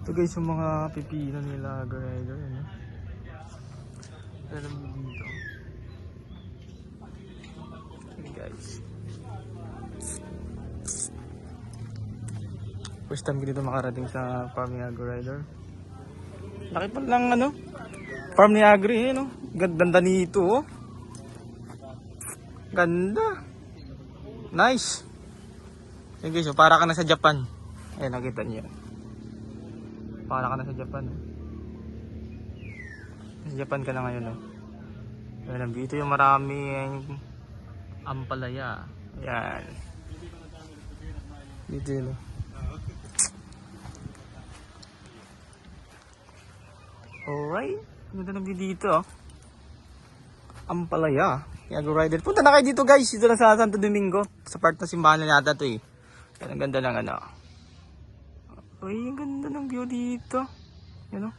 Ito guys yung mga pipino nila Rider. Ano? Alam mo dito. Okay guys. First time ko dito makarating sa farm ni Rider. Laki pa lang ano. Farm ni Agri no. Ganda nito oh. Ganda. Nice. Okay guys, so para ka na sa Japan. Ayun, nakita niyo. Para ka na sa Japan. Sa Japan ka na ngayon. Ayun, dito yung maraming ampalaya. Ayan. Dito yun. Alright. Ganda ng view dito. Ampalaya. Tiago Rider. Punta na kayo dito guys. Dito lang sa Santo Domingo. Sa part ng simbahan na yata ito eh. Yan, ang ganda ng ano. Uy, ang ganda ng view dito. Yan o.